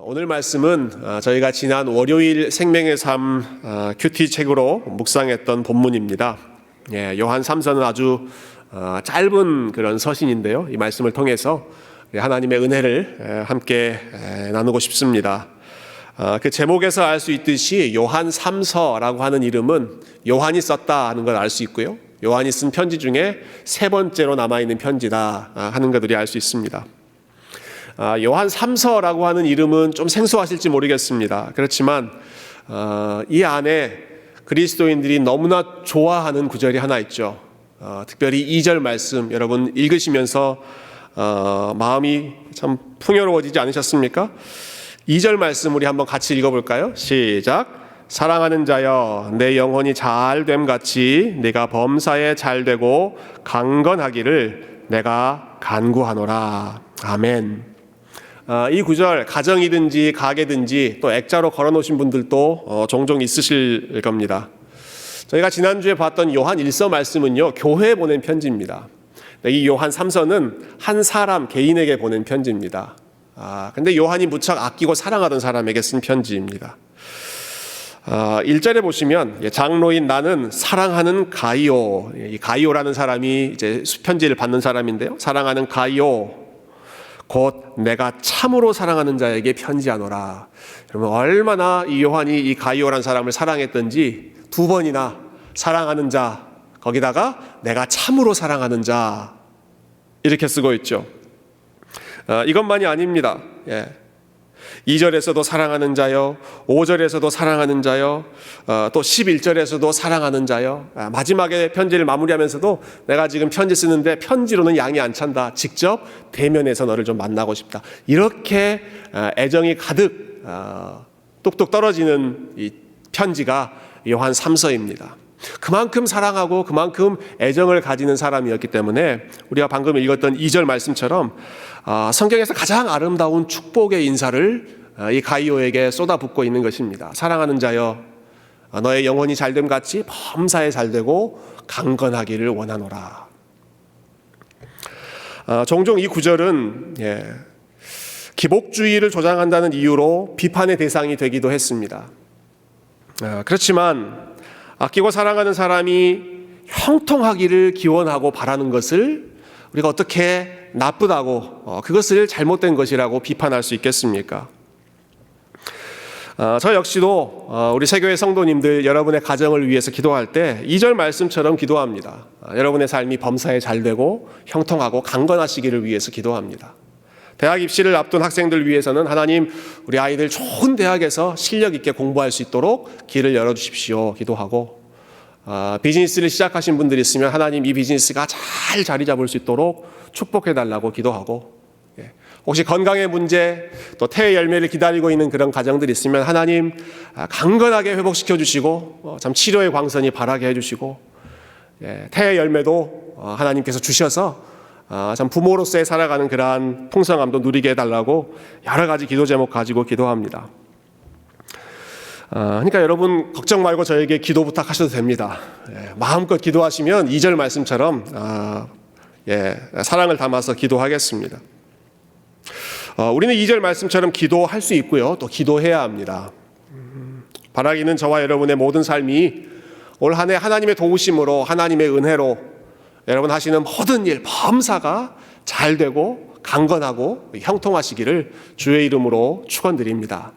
오늘 말씀은 저희가 지난 월요일 생명의 삶 큐티 책으로 묵상했던 본문입니다. 요한 3서는 아주 짧은 그런 서신인데요. 이 말씀을 통해서 하나님의 은혜를 함께 나누고 싶습니다. 그 제목에서 알 수 있듯이 요한 3서라고 하는 이름은 요한이 썼다 하는 걸 알 수 있고요. 요한이 쓴 편지 중에 세 번째로 남아있는 편지다 하는 것들이 알 수 있습니다. 요한 3서라고 하는 이름은 좀 생소하실지 모르겠습니다. 그렇지만 이 안에 그리스도인들이 너무나 좋아하는 구절이 하나 있죠. 특별히 2절 말씀 여러분 읽으시면서 마음이 참 풍요로워지지 않으셨습니까? 2절 말씀 우리 한번 같이 읽어볼까요? 시작. 사랑하는 자여 내 영혼이 잘됨 같이 네가 범사에 잘되고 강건하기를 내가 간구하노라. 아멘. 이 구절 가정이든지 가게든지 또 액자로 걸어놓으신 분들도 종종 있으실 겁니다. 저희가 지난주에 봤던 요한 1서 말씀은요, 교회에 보낸 편지입니다. 이 요한 3서는 한 사람 개인에게 보낸 편지입니다. 근데 요한이 무척 아끼고 사랑하던 사람에게 쓴 편지입니다. 1절에 보시면 장로인 나는 사랑하는 가이오, 이 가이오라는 사람이 이제 편지를 받는 사람인데요. 사랑하는 가이오 곧 내가 참으로 사랑하는 자에게 편지하노라. 여러분 얼마나 이 요한이 이 가이오라는 사람을 사랑했던지 두 번이나 사랑하는 자 거기다가 내가 참으로 사랑하는 자 이렇게 쓰고 있죠. 이것만이 아닙니다. 2절에서도 사랑하는 자요, 5절에서도 사랑하는 자요, 또 11절에서도 사랑하는 자요. 마지막에 편지를 마무리하면서도 내가 지금 편지 쓰는데 편지로는 양이 안 찬다. 직접 대면해서 너를 좀 만나고 싶다. 이렇게 애정이 가득 뚝뚝 떨어지는 이 편지가 요한 3서입니다. 그만큼 사랑하고 그만큼 애정을 가지는 사람이었기 때문에 우리가 방금 읽었던 2절 말씀처럼 성경에서 가장 아름다운 축복의 인사를 이 가이오에게 쏟아붓고 있는 것입니다. 사랑하는 자여 너의 영혼이 잘됨 같이 범사에 잘되고 강건하기를 원하노라. 종종 이 구절은 기복주의를 조장한다는 이유로 비판의 대상이 되기도 했습니다. 그렇지만 아끼고 사랑하는 사람이 형통하기를 기원하고 바라는 것을 우리가 어떻게 나쁘다고 그것을 잘못된 것이라고 비판할 수 있겠습니까? 저 역시도 우리 세교회 성도님들 여러분의 가정을 위해서 기도할 때 2절 말씀처럼 기도합니다. 여러분의 삶이 범사에 잘되고 형통하고 강건하시기를 위해서 기도합니다. 대학 입시를 앞둔 학생들 위해서는 하나님 우리 아이들 좋은 대학에서 실력 있게 공부할 수 있도록 길을 열어주십시오 기도하고, 비즈니스를 시작하신 분들이 있으면 하나님 이 비즈니스가 잘 자리 잡을 수 있도록 축복해달라고 기도하고, 혹시 건강의 문제 또 태의 열매를 기다리고 있는 그런 가정들이 있으면 하나님 강건하게 회복시켜 주시고 참 치료의 광선이 바라게 해주시고, 태의 열매도 하나님께서 주셔서 참 부모로서의 살아가는 그러한 풍성함도 누리게 해달라고 여러 가지 기도 제목 가지고 기도합니다. 그러니까 여러분 걱정 말고 저에게 기도 부탁하셔도 됩니다. 마음껏 기도하시면 2절 말씀처럼 사랑을 담아서 기도하겠습니다. 우리는 2절 말씀처럼 기도할 수 있고요, 또 기도해야 합니다. 바라기는 저와 여러분의 모든 삶이 올 한 해 하나님의 도우심으로 하나님의 은혜로 여러분 하시는 모든 일 범사가 잘 되고 강건하고 형통하시기를 주의 이름으로 축원드립니다.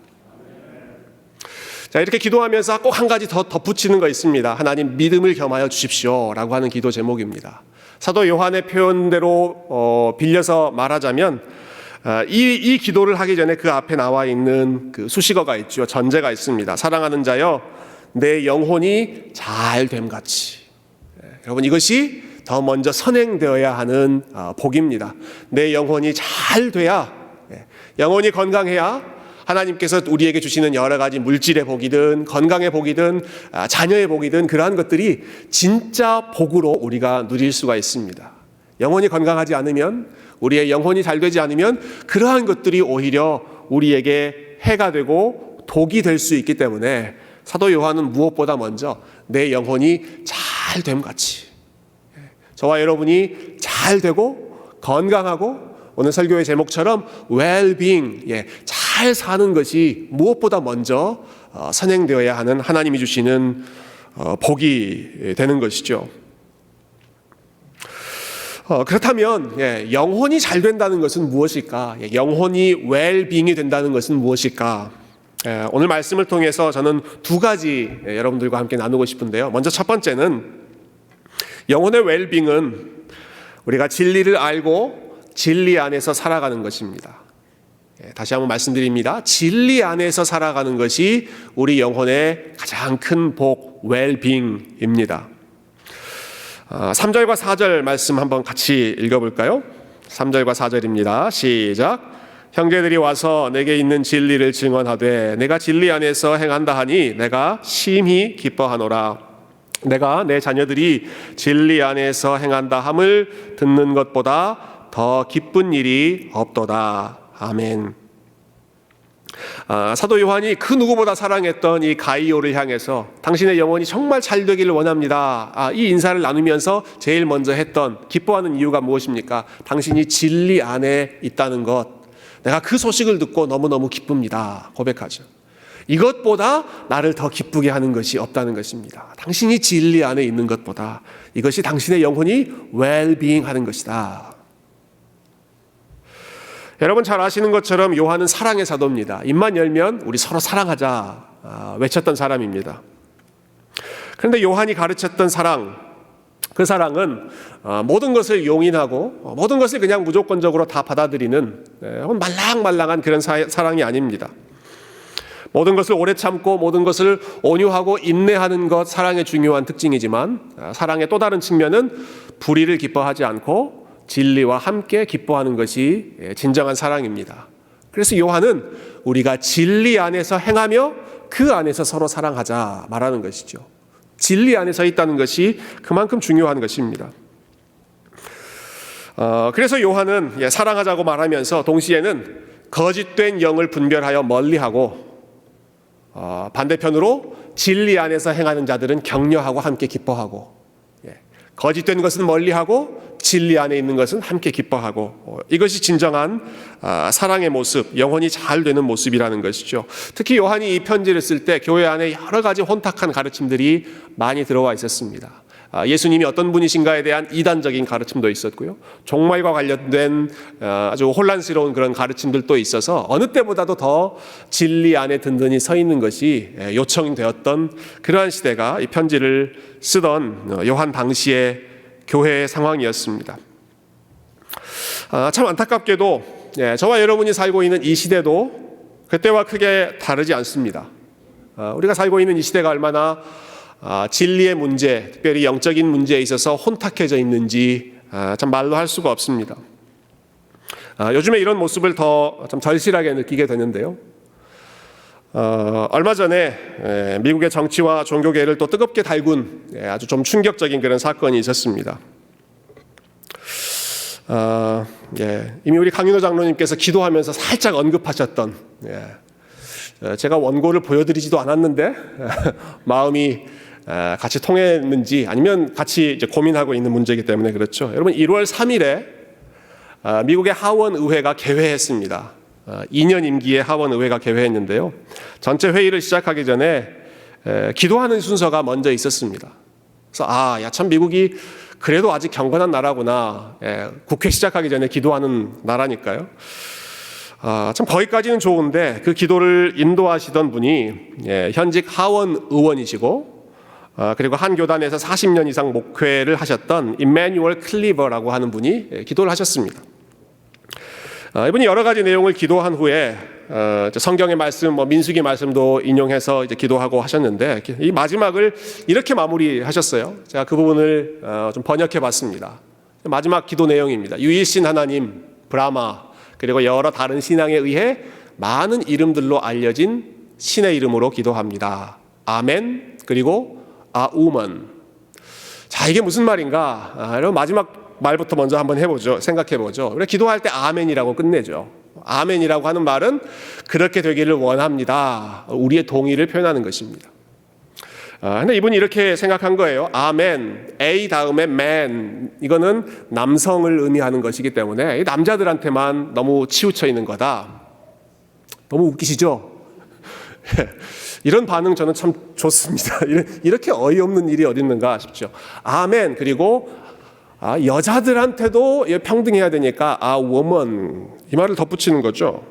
자, 이렇게 기도하면서 꼭 한 가지 더 덧붙이는 거 있습니다. 하나님 믿음을 겸하여 주십시오 라고 하는 기도 제목입니다. 사도 요한의 표현대로 빌려서 말하자면 이 기도를 하기 전에 그 앞에 나와 있는 그 수식어가 있죠. 전제가 있습니다. 사랑하는 자여 내 영혼이 잘됨 같이. 여러분 이것이 더 먼저 선행되어야 하는 복입니다. 내 영혼이 잘 돼야, 영혼이 건강해야 하나님께서 우리에게 주시는 여러 가지 물질의 복이든 건강의 복이든 자녀의 복이든 그러한 것들이 진짜 복으로 우리가 누릴 수가 있습니다. 영혼이 건강하지 않으면, 우리의 영혼이 잘 되지 않으면 그러한 것들이 오히려 우리에게 해가 되고 독이 될 수 있기 때문에 사도 요한은 무엇보다 먼저 내 영혼이 잘됨 같이, 저와 여러분이 잘 되고 건강하고 오늘 설교의 제목처럼 well-being, 잘 잘 사는 것이 무엇보다 먼저 선행되어야 하는 하나님이 주시는 복이 되는 것이죠. 그렇다면 영혼이 잘 된다는 것은 무엇일까? 영혼이 웰빙이 된다는 것은 무엇일까? 오늘 말씀을 통해서 저는 두 가지 여러분들과 함께 나누고 싶은데요. 먼저 첫 번째는 영혼의 웰빙은 우리가 진리를 알고 진리 안에서 살아가는 것입니다. 다시 한번 말씀드립니다. 진리 안에서 살아가는 것이 우리 영혼의 가장 큰 복, 웰빙입니다. 3절과 4절 말씀 한번 같이 읽어볼까요? 3절과 4절입니다. 시작. 형제들이 와서 내게 있는 진리를 증언하되 내가 진리 안에서 행한다 하니 내가 심히 기뻐하노라. 내가 내 자녀들이 진리 안에서 행한다 함을 듣는 것보다 더 기쁜 일이 없도다. 아멘. 사도 요한이 그 누구보다 사랑했던 이 가이오를 향해서 당신의 영혼이 정말 잘 되기를 원합니다. 이 인사를 나누면서 제일 먼저 했던 기뻐하는 이유가 무엇입니까? 당신이 진리 안에 있다는 것. 내가 그 소식을 듣고 너무너무 기쁩니다. 고백하죠. 이것보다 나를 더 기쁘게 하는 것이 없다는 것입니다. 당신이 진리 안에 있는 것보다 이것이 당신의 영혼이 웰빙 하는 것이다. 여러분 잘 아시는 것처럼 요한은 사랑의 사도입니다. 입만 열면 우리 서로 사랑하자 외쳤던 사람입니다. 그런데 요한이 가르쳤던 사랑, 그 사랑은 모든 것을 용인하고 모든 것을 그냥 무조건적으로 다 받아들이는 말랑말랑한 그런 사랑이 아닙니다. 모든 것을 오래 참고 모든 것을 온유하고 인내하는 것 사랑의 중요한 특징이지만 사랑의 또 다른 측면은 불의를 기뻐하지 않고 진리와 함께 기뻐하는 것이 진정한 사랑입니다. 그래서 요한은 우리가 진리 안에서 행하며 그 안에서 서로 사랑하자 말하는 것이죠. 진리 안에 서 있다는 것이 그만큼 중요한 것입니다. 그래서 요한은 사랑하자고 말하면서 동시에는 거짓된 영을 분별하여 멀리하고 반대편으로 진리 안에서 행하는 자들은 격려하고 함께 기뻐하고 거짓된 것은 멀리하고 진리 안에 있는 것은 함께 기뻐하고 이것이 진정한 사랑의 모습, 영혼이 잘 되는 모습이라는 것이죠. 특히 요한이 이 편지를 쓸 때 교회 안에 여러 가지 혼탁한 가르침들이 많이 들어와 있었습니다. 예수님이 어떤 분이신가에 대한 이단적인 가르침도 있었고요. 종말과 관련된 아주 혼란스러운 그런 가르침들도 있어서 어느 때보다도 더 진리 안에 든든히 서 있는 것이 요청이 되었던 그러한 시대가 이 편지를 쓰던 요한 당시의 교회의 상황이었습니다. 참 안타깝게도 저와 여러분이 살고 있는 이 시대도 그때와 크게 다르지 않습니다. 우리가 살고 있는 이 시대가 얼마나 진리의 문제, 특별히 영적인 문제에 있어서 혼탁해져 있는지 참 말로 할 수가 없습니다. 요즘에 이런 모습을 더 좀 절실하게 느끼게 되는데요. 얼마 전에 미국의 정치와 종교계를 또 뜨겁게 달군 아주 좀 충격적인 그런 사건이 있었습니다. 이미 우리 강윤호 장로님께서 기도하면서 살짝 언급하셨던 제가 원고를 보여드리지도 않았는데 마음이 같이 통했는지 아니면 같이 이제 고민하고 있는 문제이기 때문에 그렇죠. 여러분 1월 3일에 미국의 하원 의회가 개회했습니다. 2년 임기의 하원 의회가 개회했는데요. 전체 회의를 시작하기 전에 기도하는 순서가 먼저 있었습니다. 그래서 참 미국이 그래도 아직 경건한 나라구나. 국회 시작하기 전에 기도하는 나라니까요. 참 거기까지는 좋은데 그 기도를 인도하시던 분이 현직 하원 의원이시고 그리고 한 교단에서 40년 이상 목회를 하셨던 이메뉴얼 클리버라고 하는 분이 기도를 하셨습니다. 이분이 여러 가지 내용을 기도한 후에 성경의 말씀, 민수기 말씀도 인용해서 이제 기도하고 하셨는데 이 마지막을 이렇게 마무리하셨어요. 제가 그 부분을 좀 번역해봤습니다. 마지막 기도 내용입니다. 유일신 하나님, 브라마, 그리고 여러 다른 신앙에 의해 많은 이름들로 알려진 신의 이름으로 기도합니다. 아멘, 그리고 아우먼. 자, 이게 무슨 말인가? 여러분 마지막 말부터 먼저 한번 해보죠. 생각해보죠. 우리가 기도할 때 아멘이라고 끝내죠. 아멘이라고 하는 말은 그렇게 되기를 원합니다. 우리의 동의를 표현하는 것입니다. 근데 이분이 이렇게 생각한 거예요. 아멘, A 다음에 man, 이거는 남성을 의미하는 것이기 때문에 남자들한테만 너무 치우쳐 있는 거다. 너무 웃기시죠? 이런 반응 저는 참 좋습니다. 이렇게 어이없는 일이 어디 있는가 싶죠. 아멘. 그리고 여자들한테도 평등해야 되니까 woman 이 말을 덧붙이는 거죠.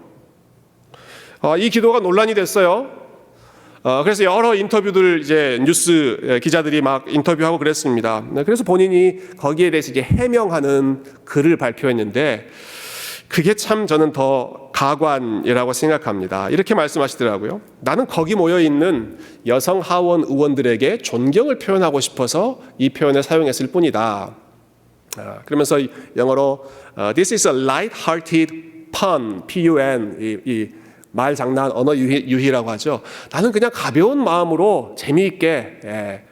이 기도가 논란이 됐어요. 그래서 여러 인터뷰들 이제 뉴스 기자들이 막 인터뷰하고 그랬습니다. 그래서 본인이 거기에 대해서 이제 해명하는 글을 발표했는데 그게 참 저는 더 가관이라고 생각합니다. 이렇게 말씀하시더라고요. 나는 거기 모여 있는 여성 하원 의원들에게 존경을 표현하고 싶어서 이 표현을 사용했을 뿐이다. 그러면서 영어로 This is a light-hearted pun, P-U-N, 이 말 장난 언어 유희라고 하죠. 나는 그냥 가벼운 마음으로 재미있게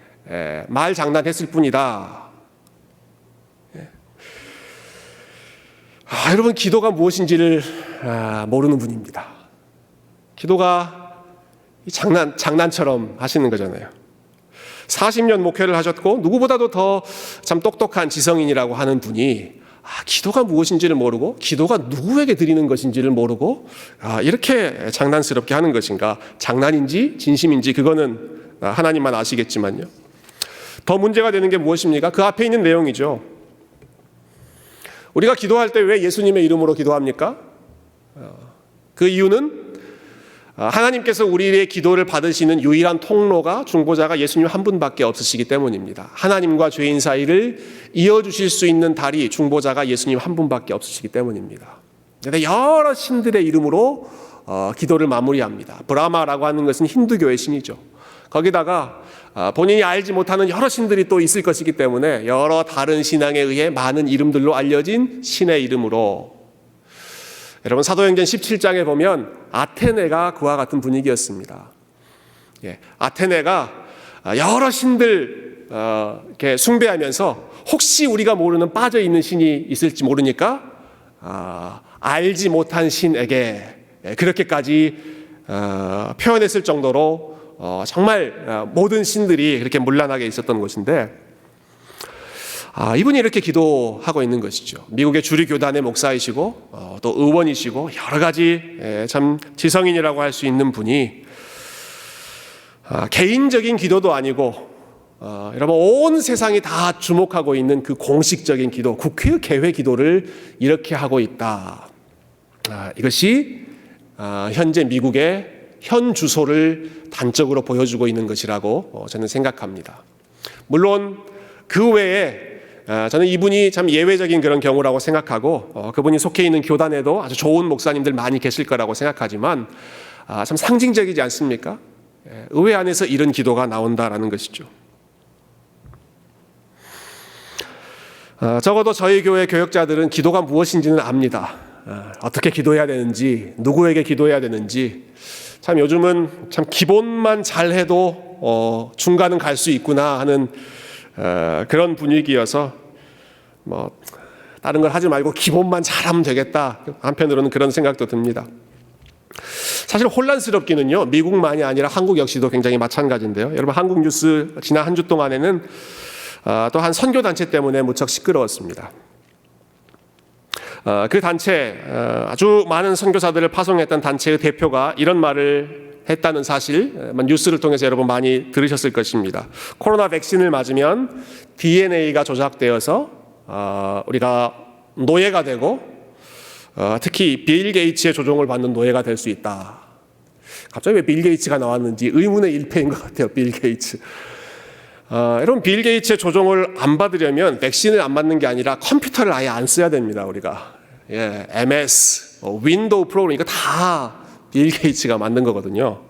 말 장난했을 뿐이다. 여러분 기도가 무엇인지를 모르는 분입니다. 기도가 장난처럼 하시는 거잖아요. 40년 목회를 하셨고 누구보다도 더 참 똑똑한 지성인이라고 하는 분이 기도가 무엇인지를 모르고 기도가 누구에게 드리는 것인지를 모르고 이렇게 장난스럽게 하는 것인가. 장난인지 진심인지 그거는 하나님만 아시겠지만요. 더 문제가 되는 게 무엇입니까? 그 앞에 있는 내용이죠. 우리가 기도할 때 왜 예수님의 이름으로 기도합니까? 그 이유는 하나님께서 우리의 기도를 받으시는 유일한 통로가 중보자가 예수님 한 분밖에 없으시기 때문입니다. 하나님과 죄인 사이를 이어주실 수 있는 다리 중보자가 예수님 한 분밖에 없으시기 때문입니다. 여러 신들의 이름으로 기도를 마무리합니다. 브라마라고 하는 것은 힌두교의 신이죠. 거기다가 본인이 알지 못하는 여러 신들이 또 있을 것이기 때문에 여러 다른 신앙에 의해 많은 이름들로 알려진 신의 이름으로. 여러분 사도행전 17장에 보면 아테네가 그와 같은 분위기였습니다. 아테네가 여러 신들 이렇게 숭배하면서 혹시 우리가 모르는 빠져 있는 신이 있을지 모르니까 알지 못한 신에게 그렇게까지 표현했을 정도로 정말 모든 신들이 그렇게 문란하게 있었던 것인데 이분이 이렇게 기도하고 있는 것이죠. 미국의 주류 교단의 목사이시고 또 의원이시고 여러 가지 참 지성인이라고 할 수 있는 분이 개인적인 기도도 아니고 여러분 온 세상이 다 주목하고 있는 그 공식적인 기도, 국회 개회 기도를 이렇게 하고 있다. 이것이 현재 미국의 현 주소를 단적으로 보여주고 있는 것이라고 저는 생각합니다. 물론 그 외에 저는 이분이 참 예외적인 그런 경우라고 생각하고 그분이 속해 있는 교단에도 아주 좋은 목사님들 많이 계실 거라고 생각하지만 참 상징적이지 않습니까? 의회 안에서 이런 기도가 나온다라는 것이죠. 적어도 저희 교회 교역자들은 기도가 무엇인지는 압니다. 어떻게 기도해야 되는지, 누구에게 기도해야 되는지. 참 요즘은 참 기본만 잘해도 중간은 갈 수 있구나 하는 그런 분위기여서 다른 걸 하지 말고 기본만 잘하면 되겠다. 한편으로는 그런 생각도 듭니다. 사실 혼란스럽기는요. 미국만이 아니라 한국 역시도 굉장히 마찬가지인데요. 여러분 한국 뉴스 지난 한 주 동안에는 또 한 선교 단체 때문에 무척 시끄러웠습니다. 그 단체 아주 많은 선교사들을 파송했던 단체의 대표가 이런 말을 했다는 사실 뉴스를 통해서 여러분 많이 들으셨을 것입니다. 코로나 백신을 맞으면 DNA가 조작되어서 우리가 노예가 되고 특히 빌 게이츠의 조종을 받는 노예가 될 수 있다. 갑자기 왜 빌 게이츠가 나왔는지 의문의 일패인 것 같아요. 빌 게이츠. 여러분 빌 게이츠의 조종을 안 받으려면 백신을 안 맞는 게 아니라 컴퓨터를 아예 안 써야 됩니다. 우리가 MS, 윈도우 프로그램 이거 다 빌 게이츠가 만든 거거든요.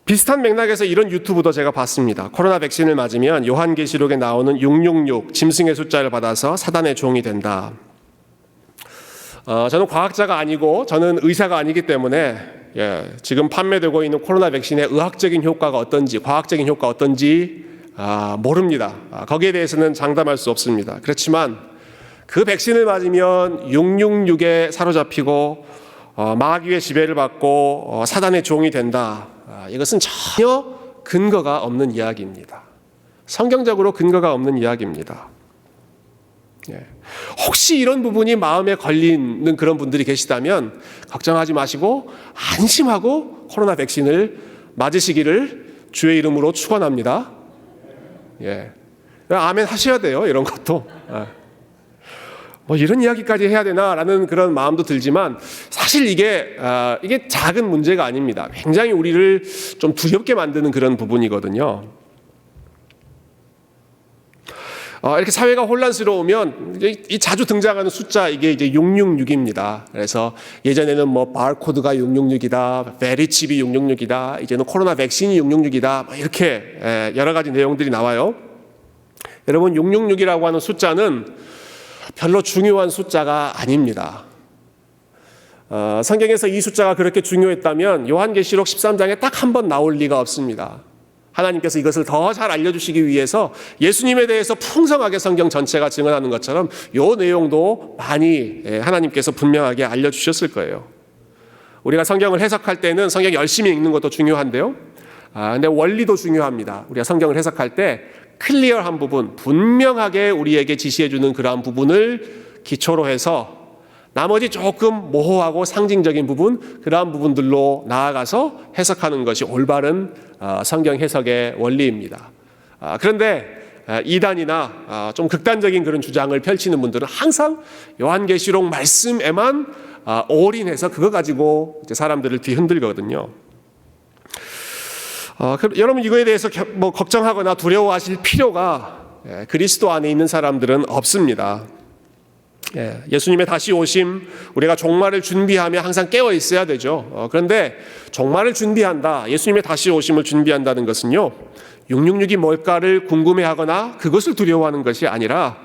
비슷한 맥락에서 이런 유튜브도 제가 봤습니다. 코로나 백신을 맞으면 요한계시록에 나오는 666 짐승의 숫자를 받아서 사단의 종이 된다. 저는 과학자가 아니고 저는 의사가 아니기 때문에 지금 판매되고 있는 코로나 백신의 의학적인 효과가 어떤지 과학적인 효과가 어떤지 모릅니다. 거기에 대해서는 장담할 수 없습니다. 그렇지만 그 백신을 맞으면 666에 사로잡히고 마귀의 지배를 받고 사단의 종이 된다. 이것은 전혀 근거가 없는 이야기입니다. 성경적으로 근거가 없는 이야기입니다. 혹시 이런 부분이 마음에 걸리는 그런 분들이 계시다면 걱정하지 마시고 안심하고 코로나 백신을 맞으시기를 주의 이름으로 축원합니다. 아멘 하셔야 돼요. 이런 것도. 뭐 이런 이야기까지 해야 되나라는 그런 마음도 들지만 사실 이게 작은 문제가 아닙니다. 굉장히 우리를 좀 두렵게 만드는 그런 부분이거든요. 이렇게 사회가 혼란스러우면 이 자주 등장하는 숫자 이게 이제 666입니다. 그래서 예전에는 뭐 바코드가 666이다, 베리칩이 666이다, 이제는 코로나 백신이 666이다, 뭐 이렇게 여러 가지 내용들이 나와요. 여러분 666이라고 하는 숫자는 별로 중요한 숫자가 아닙니다. 성경에서 이 숫자가 그렇게 중요했다면 요한계시록 13장에 딱 한 번 나올 리가 없습니다. 하나님께서 이것을 더 잘 알려주시기 위해서 예수님에 대해서 풍성하게 성경 전체가 증언하는 것처럼 이 내용도 많이 하나님께서 분명하게 알려주셨을 거예요. 우리가 성경을 해석할 때는 성경 열심히 읽는 것도 중요한데요. 근데 원리도 중요합니다. 우리가 성경을 해석할 때 클리어한 부분, 분명하게 우리에게 지시해주는 그러한 부분을 기초로 해서 나머지 조금 모호하고 상징적인 부분, 그러한 부분들로 나아가서 해석하는 것이 올바른 성경 해석의 원리입니다. 그런데 이단이나 좀 극단적인 그런 주장을 펼치는 분들은 항상 요한계시록 말씀에만 올인해서 그거 가지고 이제 사람들을 뒤흔들거든요. 여러분 이거에 대해서 뭐 걱정하거나 두려워하실 필요가 그리스도 안에 있는 사람들은 없습니다. 예수님의 다시 오심, 우리가 종말을 준비하며 항상 깨어 있어야 되죠. 그런데 종말을 준비한다, 예수님의 다시 오심을 준비한다는 것은요, 666이 뭘까를 궁금해하거나 그것을 두려워하는 것이 아니라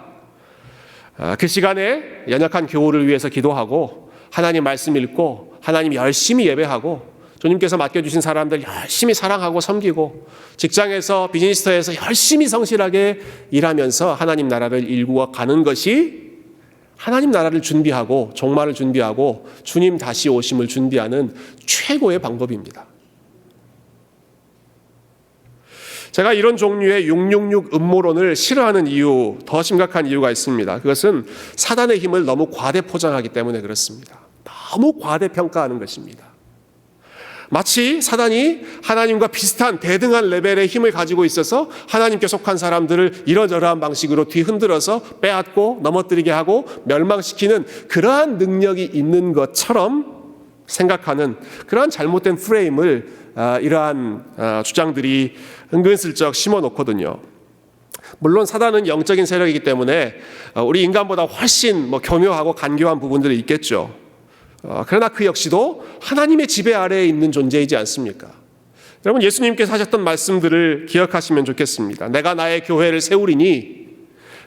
그 시간에 연약한 교우를 위해서 기도하고 하나님 말씀 읽고 하나님 열심히 예배하고 주님께서 맡겨주신 사람들 열심히 사랑하고 섬기고 직장에서 비즈니스터에서 열심히 성실하게 일하면서 하나님 나라를 일구어 가는 것이 하나님 나라를 준비하고 종말을 준비하고 주님 다시 오심을 준비하는 최고의 방법입니다. 제가 이런 종류의 666 음모론을 싫어하는 이유, 더 심각한 이유가 있습니다. 그것은 사단의 힘을 너무 과대 포장하기 때문에 그렇습니다. 너무 과대 평가하는 것입니다. 마치 사단이 하나님과 비슷한 대등한 레벨의 힘을 가지고 있어서 하나님께 속한 사람들을 이러저러한 방식으로 뒤흔들어서 빼앗고 넘어뜨리게 하고 멸망시키는 그러한 능력이 있는 것처럼 생각하는 그러한 잘못된 프레임을 이러한 주장들이 은근슬쩍 심어놓거든요. 물론 사단은 영적인 세력이기 때문에 우리 인간보다 훨씬 교묘하고 간교한 부분들이 있겠죠. 그러나 그 역시도 하나님의 지배 아래에 있는 존재이지 않습니까? 여러분 예수님께서 하셨던 말씀들을 기억하시면 좋겠습니다. 내가 나의 교회를 세우리니,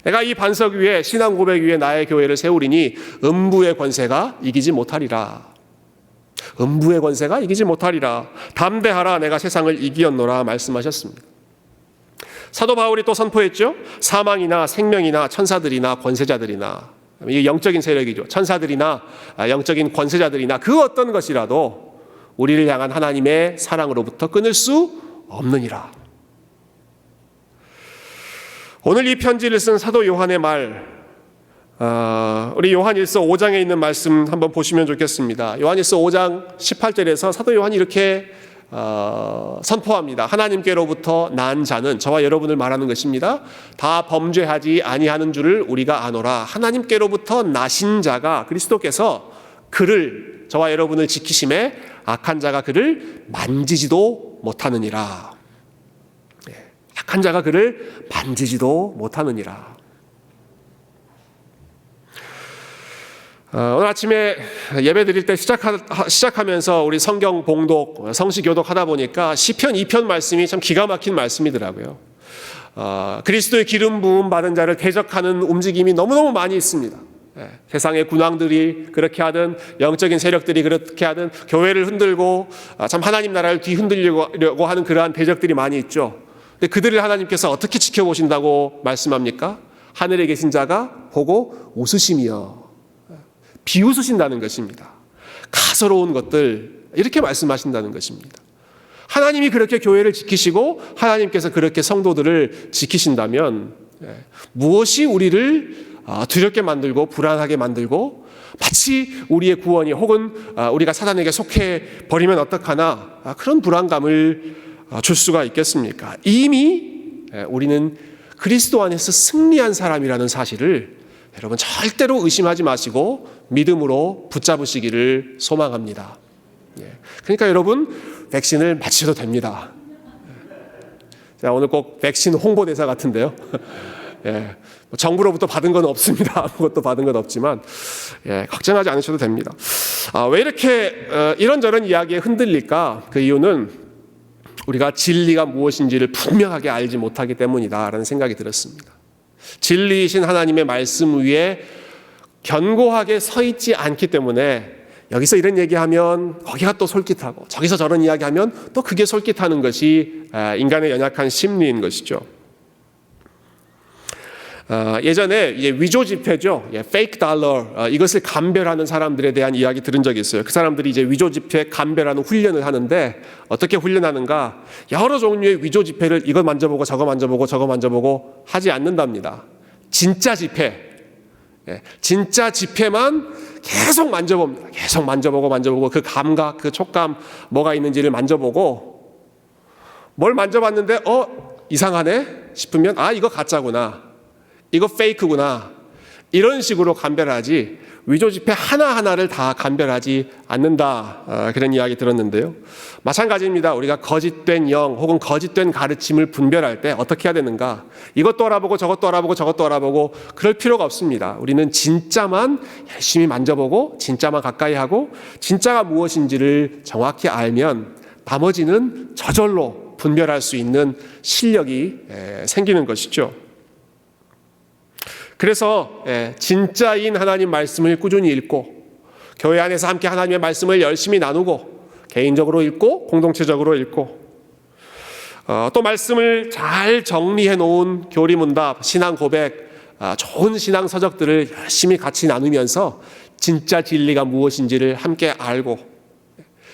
내가 이 반석 위에 신앙 고백 위에 나의 교회를 세우리니 음부의 권세가 이기지 못하리라. 음부의 권세가 이기지 못하리라. 담대하라, 내가 세상을 이기었노라 말씀하셨습니다. 사도 바울이 또 선포했죠. 사망이나 생명이나 천사들이나 권세자들이나, 이게 영적인 세력이죠. 천사들이나 영적인 권세자들이나 그 어떤 것이라도 우리를 향한 하나님의 사랑으로부터 끊을 수 없느니라. 오늘 이 편지를 쓴 사도 요한의 말, 우리 요한일서 5장에 있는 말씀 한번 보시면 좋겠습니다. 요한일서 5장 18절에서 사도 요한이 이렇게 선포합니다. 하나님께로부터 난 자는, 저와 여러분을 말하는 것입니다, 다 범죄하지 아니하는 줄을 우리가 아노라. 하나님께로부터 나신 자가, 그리스도께서 그를, 저와 여러분을 지키심에 악한 자가 그를 만지지도 못하느니라. 악한 자가 그를 만지지도 못하느니라. 오늘 아침에 예배 드릴 때 시작하면서 우리 성경 봉독, 성시 교독 하다 보니까 시편 2편 말씀이 참 기가 막힌 말씀이더라고요. 그리스도의 기름 부음 받은 자를 대적하는 움직임이 너무너무 많이 있습니다. 세상의 군왕들이 그렇게 하든 영적인 세력들이 그렇게 하든 교회를 흔들고 참 하나님 나라를 뒤흔들려고 하는 그러한 대적들이 많이 있죠. 근데 그들을 하나님께서 어떻게 지켜보신다고 말씀합니까? 하늘에 계신 자가 보고 웃으시며 비웃으신다는 것입니다. 가소로운 것들, 이렇게 말씀하신다는 것입니다. 하나님이 그렇게 교회를 지키시고 하나님께서 그렇게 성도들을 지키신다면 무엇이 우리를 두렵게 만들고 불안하게 만들고 마치 우리의 구원이 혹은 우리가 사단에게 속해 버리면 어떡하나 그런 불안감을 줄 수가 있겠습니까? 이미 우리는 그리스도 안에서 승리한 사람이라는 사실을 여러분 절대로 의심하지 마시고 믿음으로 붙잡으시기를 소망합니다. 그러니까 여러분 백신을 맞으셔도 됩니다. 자, 오늘 꼭 백신 홍보대사 같은데요. 정부로부터 받은 건 없습니다. 아무것도 받은 건 없지만 걱정하지 않으셔도 됩니다. 왜 이렇게 이런저런 이야기에 흔들릴까? 그 이유는 우리가 진리가 무엇인지를 분명하게 알지 못하기 때문이다라는 생각이 들었습니다. 진리이신 하나님의 말씀 위에 견고하게 서 있지 않기 때문에 여기서 이런 얘기하면 거기가 또 솔깃하고 저기서 저런 이야기하면 또 그게 솔깃하는 것이 인간의 연약한 심리인 것이죠. 예전에 위조 지폐죠. 페이크 달러 이것을 감별하는 사람들에 대한 이야기 들은 적이 있어요. 그 사람들이 이제 위조 지폐 감별하는 훈련을 하는데 어떻게 훈련하는가? 여러 종류의 위조 지폐를 이거 만져보고 저거 만져보고 저거 만져보고 하지 않는답니다. 진짜 지폐, 진짜 지폐만 계속 만져봅니다. 계속 만져보고 그 감각, 그 촉감 뭐가 있는지를 만져보고 뭘 만져봤는데 이상하네 싶으면 이거 가짜구나. 이거 페이크구나. 이런 식으로 감별하지 위조 지폐 하나하나를 다 감별하지 않는다. 그런 이야기 들었는데요. 마찬가지입니다. 우리가 거짓된 영 혹은 거짓된 가르침을 분별할 때 어떻게 해야 되는가? 이것도 알아보고 저것도 알아보고 저것도 알아보고 그럴 필요가 없습니다. 우리는 진짜만 열심히 만져보고 진짜만 가까이 하고 진짜가 무엇인지를 정확히 알면 나머지는 저절로 분별할 수 있는 실력이 생기는 것이죠. 그래서 진짜인 하나님 말씀을 꾸준히 읽고 교회 안에서 함께 하나님의 말씀을 열심히 나누고 개인적으로 읽고 공동체적으로 읽고 또 말씀을 잘 정리해 놓은 교리문답, 신앙 고백, 좋은 신앙 서적들을 열심히 같이 나누면서 진짜 진리가 무엇인지를 함께 알고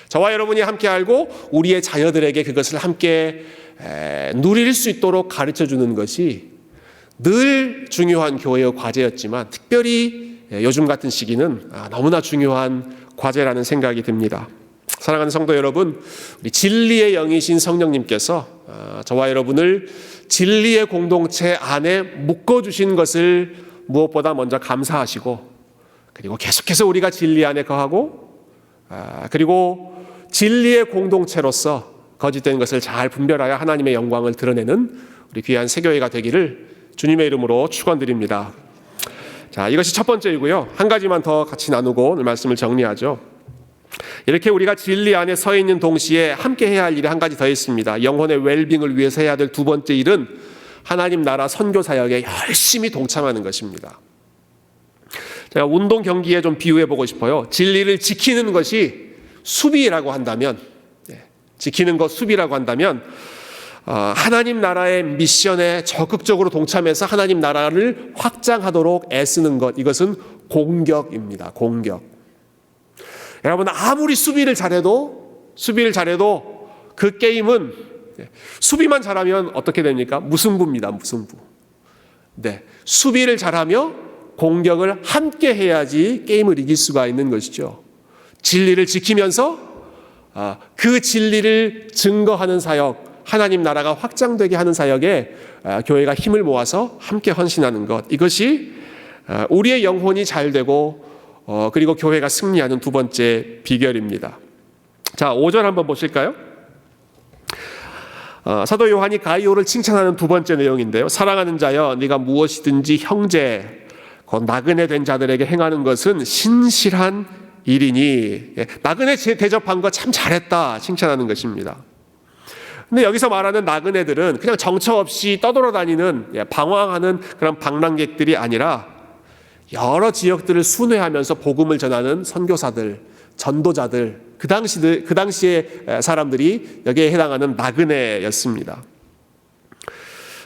저와 여러분이 함께 알고 우리의 자녀들에게 그것을 함께 누릴 수 있도록 가르쳐주는 것이 늘 중요한 교회의 과제였지만 특별히 요즘 같은 시기는 너무나 중요한 과제라는 생각이 듭니다. 사랑하는 성도 여러분, 우리 진리의 영이신 성령님께서 저와 여러분을 진리의 공동체 안에 묶어주신 것을 무엇보다 먼저 감사하시고 그리고 계속해서 우리가 진리 안에 거하고 그리고 진리의 공동체로서 거짓된 것을 잘 분별하여 하나님의 영광을 드러내는 우리 귀한 새교회가 되기를 주님의 이름으로 축원드립니다. 자, 이것이 첫 번째이고요. 한 가지만 더 같이 나누고 오늘 말씀을 정리하죠. 이렇게 우리가 진리 안에 서 있는 동시에 함께 해야 할 일이 한 가지 더 있습니다. 영혼의 웰빙을 위해서 해야 될 두 번째 일은 하나님 나라 선교 사역에 열심히 동참하는 것입니다. 제가 운동 경기에 좀 비유해 보고 싶어요. 진리를 지키는 것이 수비라고 한다면, 지키는 것 수비라고 한다면 하나님 나라의 미션에 적극적으로 동참해서 하나님 나라를 확장하도록 애쓰는 것, 이것은 공격입니다. 공격. 여러분 아무리 수비를 잘해도 그 게임은 수비만 잘하면 어떻게 됩니까? 무승부입니다. 무승부. 네, 수비를 잘하며 공격을 함께 해야지 게임을 이길 수가 있는 것이죠. 진리를 지키면서 그 진리를 증거하는 사역, 하나님 나라가 확장되게 하는 사역에 교회가 힘을 모아서 함께 헌신하는 것, 이것이 우리의 영혼이 잘 되고 그리고 교회가 승리하는 두 번째 비결입니다. 자, 5절 한번 보실까요? 사도 요한이 가이오를 칭찬하는 두 번째 내용인데요. 사랑하는 자여, 네가 무엇이든지 형제 곧 나그네 된 자들에게 행하는 것은 신실한 일이니, 나그네 대접한 거 참 잘했다 칭찬하는 것입니다. 근데 여기서 말하는 나그네들은 그냥 정처 없이 떠돌아다니는 방황하는 그런 방랑객들이 아니라 여러 지역들을 순회하면서 복음을 전하는 선교사들, 전도자들, 그 당시의 사람들이 여기에 해당하는 나그네였습니다.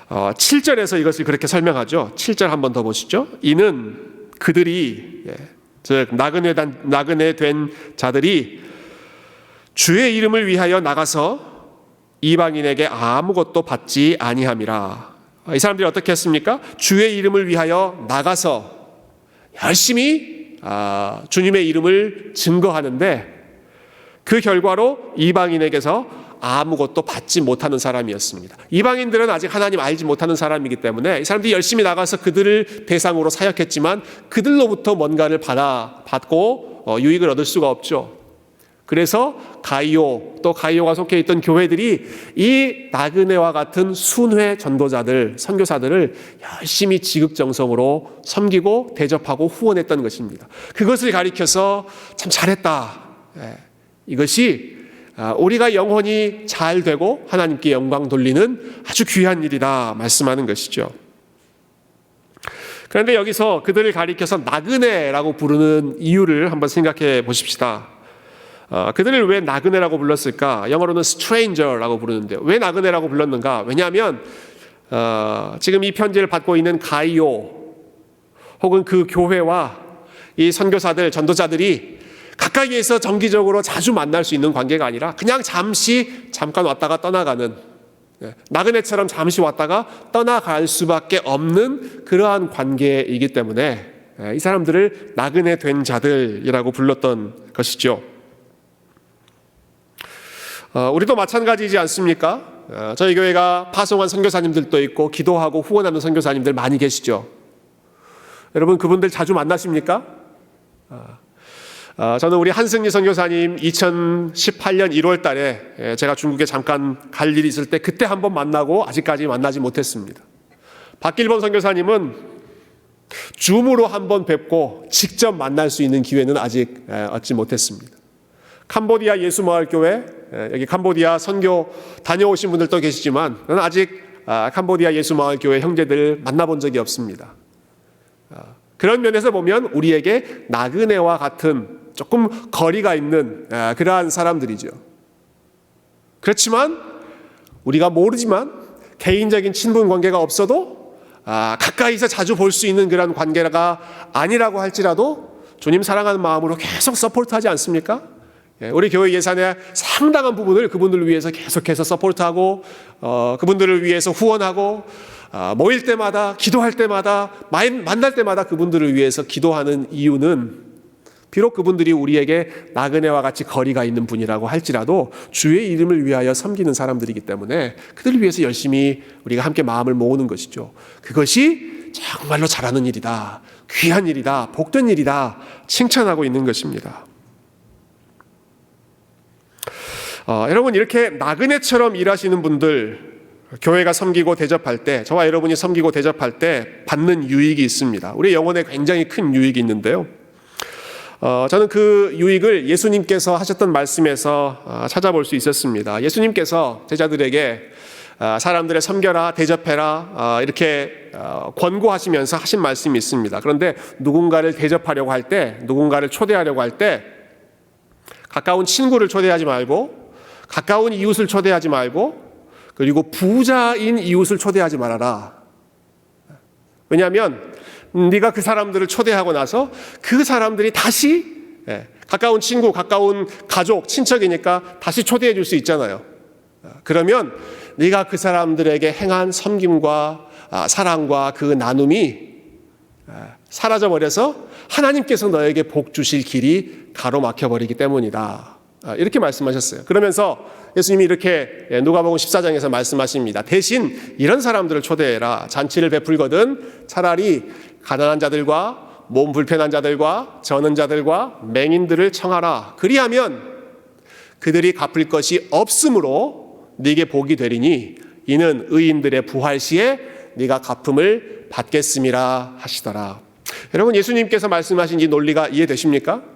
7절에서 이것을 그렇게 설명하죠. 7절 한번 더 보시죠. 이는 그들이, 즉 나그네 된 자들이 주의 이름을 위하여 나가서 이방인에게 아무것도 받지 아니함이라. 이 사람들이 어떻게 했습니까? 주의 이름을 위하여 나가서 열심히 주님의 이름을 증거하는데 그 결과로 이방인에게서 아무것도 받지 못하는 사람이었습니다. 이방인들은 아직 하나님 알지 못하는 사람이기 때문에 이 사람들이 열심히 나가서 그들을 대상으로 사역했지만 그들로부터 뭔가를 받고 유익을 얻을 수가 없죠. 그래서 가이오, 또 가이오가 속해 있던 교회들이 이 나그네와 같은 순회 전도자들, 선교사들을 열심히 지극정성으로 섬기고 대접하고 후원했던 것입니다. 그것을 가리켜서 참 잘했다. 이것이 우리가 영혼이 잘 되고 하나님께 영광 돌리는 아주 귀한 일이다 말씀하는 것이죠. 그런데 여기서 그들을 가리켜서 나그네라고 부르는 이유를 한번 생각해 보십시다. 그들을 왜 나그네라고 불렀을까? 영어로는 stranger라고 부르는데요. 왜 나그네라고 불렀는가? 왜냐하면 지금 이 편지를 받고 있는 가이오 혹은 그 교회와 이 선교사들, 전도자들이 가까이에서 정기적으로 자주 만날 수 있는 관계가 아니라 그냥 잠깐 왔다가 떠나가는, 나그네처럼 잠시 왔다가 떠나갈 수밖에 없는 그러한 관계이기 때문에 이 사람들을 나그네 된 자들이라고 불렀던 것이죠. 우리도 마찬가지이지 않습니까? 저희 교회가 파송한 선교사님들도 있고 기도하고 후원하는 선교사님들 많이 계시죠. 여러분 그분들 자주 만나십니까? 저는 우리 한승리 선교사님 2018년 1월 달에 제가 중국에 잠깐 갈 일이 있을 때 그때 한번 만나고 아직까지 만나지 못했습니다. 박길범 선교사님은 줌으로 한번 뵙고 직접 만날 수 있는 기회는 아직 얻지 못했습니다. 캄보디아 예수마을교회, 여기 캄보디아 선교 다녀오신 분들도 계시지만 저는 아직 캄보디아 예수마을교회 형제들 만나본 적이 없습니다. 그런 면에서 보면 우리에게 나그네와 같은 조금 거리가 있는 그러한 사람들이죠. 그렇지만 우리가 모르지만 개인적인 친분 관계가 없어도 가까이서 자주 볼 수 있는 그런 관계가 아니라고 할지라도 주님 사랑하는 마음으로 계속 서포트하지 않습니까? 우리 교회 예산의 상당한 부분을 그분들을 위해서 계속해서 서포트하고 그분들을 위해서 후원하고 모일 때마다 기도할 때마다 만날 때마다 그분들을 위해서 기도하는 이유는 비록 그분들이 우리에게 나그네와 같이 거리가 있는 분이라고 할지라도 주의 이름을 위하여 섬기는 사람들이기 때문에 그들을 위해서 열심히 우리가 함께 마음을 모으는 것이죠. 그것이 정말로 잘하는 일이다, 귀한 일이다, 복된 일이다 칭찬하고 있는 것입니다. 여러분 이렇게 나그네처럼 일하시는 분들 교회가 섬기고 대접할 때, 저와 여러분이 섬기고 대접할 때 받는 유익이 있습니다. 우리 영혼에 굉장히 큰 유익이 있는데요. 저는 그 유익을 예수님께서 하셨던 말씀에서 찾아볼 수 있었습니다. 예수님께서 제자들에게 사람들의 섬겨라, 대접해라 이렇게 권고하시면서 하신 말씀이 있습니다. 그런데 누군가를 대접하려고 할 때, 누군가를 초대하려고 할 때 가까운 친구를 초대하지 말고 가까운 이웃을 초대하지 말고 그리고 부자인 이웃을 초대하지 말아라. 왜냐하면 네가 그 사람들을 초대하고 나서 그 사람들이 다시 가까운 친구, 가까운 가족, 친척이니까 다시 초대해 줄 수 있잖아요. 그러면 네가 그 사람들에게 행한 섬김과 사랑과 그 나눔이 사라져버려서 하나님께서 너에게 복 주실 길이 가로막혀 버리기 때문이다. 이렇게 말씀하셨어요. 그러면서 예수님이 이렇게 누가복음 14장에서 말씀하십니다. 대신 이런 사람들을 초대해라. 잔치를 베풀거든 차라리 가난한 자들과 몸 불편한 자들과 저는 자들과 맹인들을 청하라. 그리하면 그들이 갚을 것이 없으므로 네게 복이 되리니 이는 의인들의 부활 시에 네가 갚음을 받겠음이라 하시더라. 여러분 예수님께서 말씀하신 이 논리가 이해되십니까?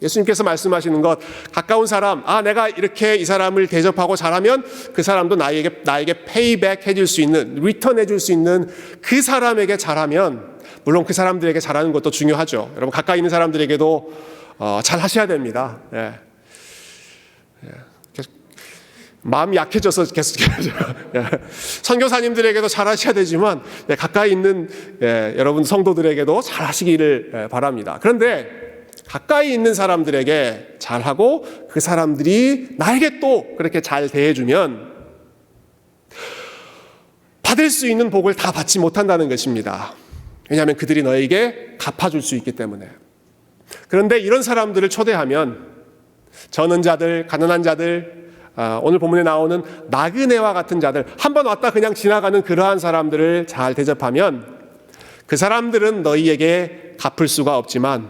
예수님께서 말씀하시는 것, 가까운 사람, 내가 이렇게 이 사람을 대접하고 잘하면 그 사람도 나에게 페이백 해줄 수 있는, 리턴 해줄 수 있는 그 사람에게 잘하면, 물론 그 사람들에게 잘하는 것도 중요하죠. 여러분 가까이 있는 사람들에게도 잘 하셔야 됩니다. 마음이 약해져서 계속 선교사님들에게도 잘 하셔야 되지만 가까이 있는 여러분 성도들에게도 잘 하시기를 바랍니다. 그런데 가까이 있는 사람들에게 잘하고 그 사람들이 나에게 또 그렇게 잘 대해주면 받을 수 있는 복을 다 받지 못한다는 것입니다. 왜냐하면 그들이 너에게 갚아줄 수 있기 때문에. 그런데 이런 사람들을 초대하면 저는 자들, 가난한 자들, 오늘 본문에 나오는 나그네와 같은 자들, 한번 왔다 그냥 지나가는 그러한 사람들을 잘 대접하면 그 사람들은 너희에게 갚을 수가 없지만,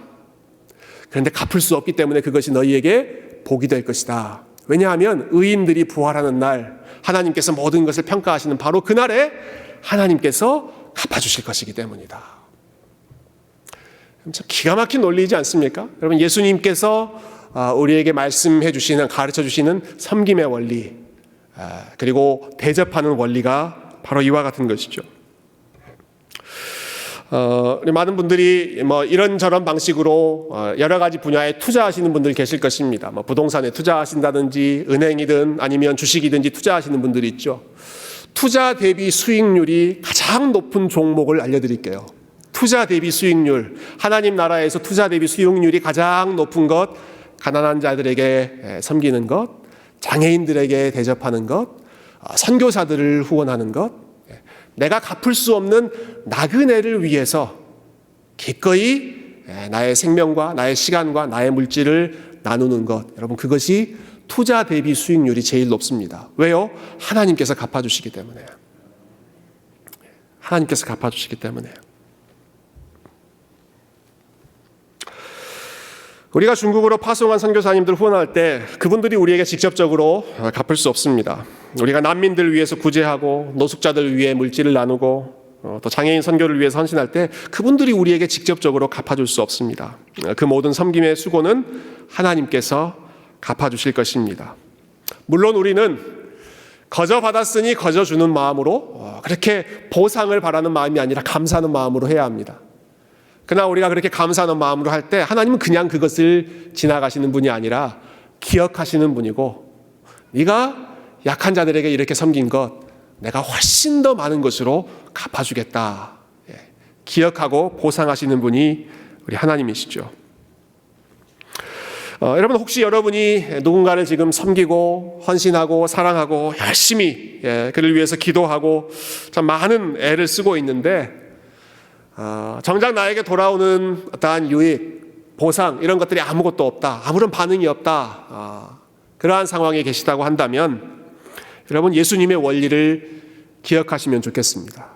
그런데 갚을 수 없기 때문에 그것이 너희에게 복이 될 것이다. 왜냐하면 의인들이 부활하는 날 하나님께서 모든 것을 평가하시는 바로 그날에 하나님께서 갚아주실 것이기 때문이다. 참 기가 막힌 논리이지 않습니까? 여러분, 예수님께서 우리에게 말씀해 주시는, 가르쳐 주시는 섬김의 원리, 그리고 대접하는 원리가 바로 이와 같은 것이죠. 우리 많은 분들이 이런저런 방식으로 여러 가지 분야에 투자하시는 분들 계실 것입니다. 부동산에 투자하신다든지 은행이든 아니면 주식이든지 투자하시는 분들이 있죠. 투자 대비 수익률이 가장 높은 종목을 알려드릴게요. 투자 대비 수익률, 하나님 나라에서 투자 대비 수익률이 가장 높은 것, 가난한 자들에게 섬기는 것, 장애인들에게 대접하는 것, 선교사들을 후원하는 것, 내가 갚을 수 없는 나그네를 위해서 기꺼이 나의 생명과 나의 시간과 나의 물질을 나누는 것, 여러분, 그것이 투자 대비 수익률이 제일 높습니다. 왜요? 하나님께서 갚아주시기 때문에. 하나님께서 갚아주시기 때문에. 우리가 중국으로 파송한 선교사님들 후원할 때 그분들이 우리에게 직접적으로 갚을 수 없습니다. 우리가 난민들 위해서 구제하고 노숙자들 위해 물질을 나누고 또 장애인 선교를 위해서 헌신할 때 그분들이 우리에게 직접적으로 갚아줄 수 없습니다. 그 모든 섬김의 수고는 하나님께서 갚아주실 것입니다. 물론 우리는 거저 받았으니 거저 주는 마음으로, 그렇게 보상을 바라는 마음이 아니라 감사하는 마음으로 해야 합니다. 그러나 우리가 그렇게 감사하는 마음으로 할 때 하나님은 그냥 그것을 지나가시는 분이 아니라 기억하시는 분이고, 네가 약한 자들에게 이렇게 섬긴 것 내가 훨씬 더 많은 것으로 갚아주겠다, 기억하고 보상하시는 분이 우리 하나님이시죠. 여러분, 혹시 여러분이 누군가를 지금 섬기고 헌신하고 사랑하고 열심히 그를 위해서 기도하고 참 많은 애를 쓰고 있는데 정작 나에게 돌아오는 어떠한 유익, 보상 이런 것들이 아무것도 없다, 아무런 반응이 없다, 그러한 상황에 계시다고 한다면 여러분, 예수님의 원리를 기억하시면 좋겠습니다.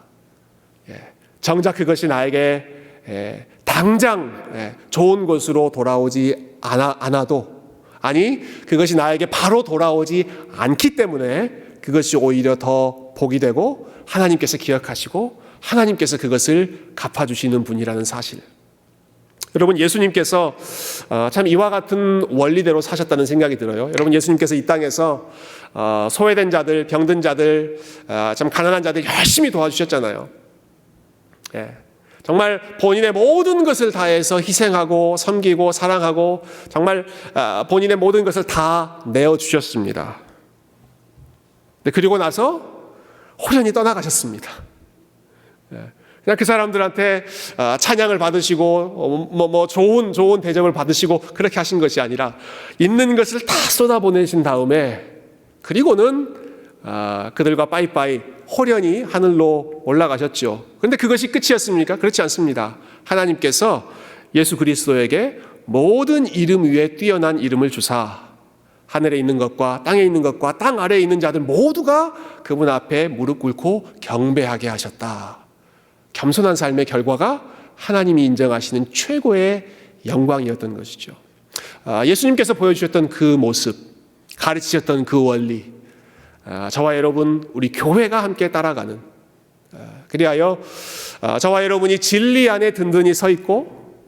정작 그것이 나에게 당장 좋은 것으로 돌아오지 않아도, 아니 그것이 나에게 바로 돌아오지 않기 때문에 그것이 오히려 더 복이 되고 하나님께서 기억하시고 하나님께서 그것을 갚아주시는 분이라는 사실. 여러분, 예수님께서 참 이와 같은 원리대로 사셨다는 생각이 들어요. 여러분, 예수님께서 이 땅에서 소외된 자들, 병든 자들, 참 가난한 자들 열심히 도와주셨잖아요. 정말 본인의 모든 것을 다해서 희생하고 섬기고 사랑하고 정말 본인의 모든 것을 다 내어주셨습니다. 그리고 나서 호련히 떠나가셨습니다. 그냥 그 사람들한테 찬양을 받으시고 좋은 대접을 받으시고 그렇게 하신 것이 아니라 있는 것을 다 쏟아보내신 다음에 그리고는 그들과 빠이빠이 호련히 하늘로 올라가셨죠. 그런데 그것이 끝이었습니까? 그렇지 않습니다. 하나님께서 예수 그리스도에게 모든 이름 위에 뛰어난 이름을 주사 하늘에 있는 것과 땅에 있는 것과 땅 아래에 있는 자들 모두가 그분 앞에 무릎 꿇고 경배하게 하셨다. 겸손한 삶의 결과가 하나님이 인정하시는 최고의 영광이었던 것이죠. 예수님께서 보여주셨던 그 모습, 가르치셨던 그 원리, 저와 여러분, 우리 교회가 함께 따라가는, 그리하여 저와 여러분이 진리 안에 든든히 서 있고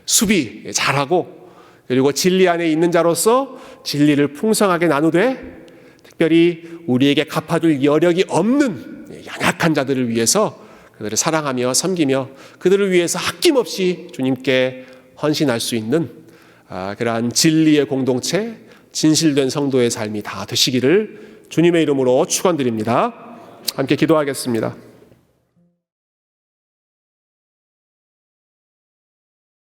수비 잘하고 그리고 진리 안에 있는 자로서 진리를 풍성하게 나누되 특별히 우리에게 갚아줄 여력이 없는 연약한 자들을 위해서 그들을 사랑하며 섬기며 그들을 위해서 아낌없이 주님께 헌신할 수 있는 그러한 진리의 공동체, 진실된 성도의 삶이 다 되시기를 주님의 이름으로 축원드립니다. 함께 기도하겠습니다.